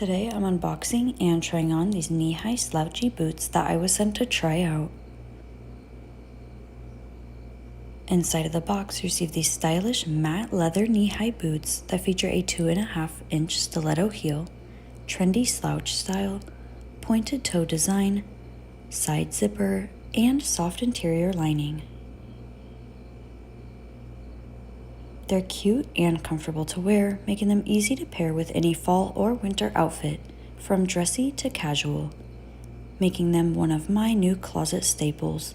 Today I'm unboxing and trying on these knee-high slouchy boots that I was sent to try out. Inside of the box, you receive these stylish matte leather knee-high boots that feature a 2.5-inch stiletto heel, trendy slouch style, pointed toe design, side zipper, and soft interior lining. They're cute and comfortable to wear, making them easy to pair with any fall or winter outfit, from dressy to casual, making them one of my new closet staples.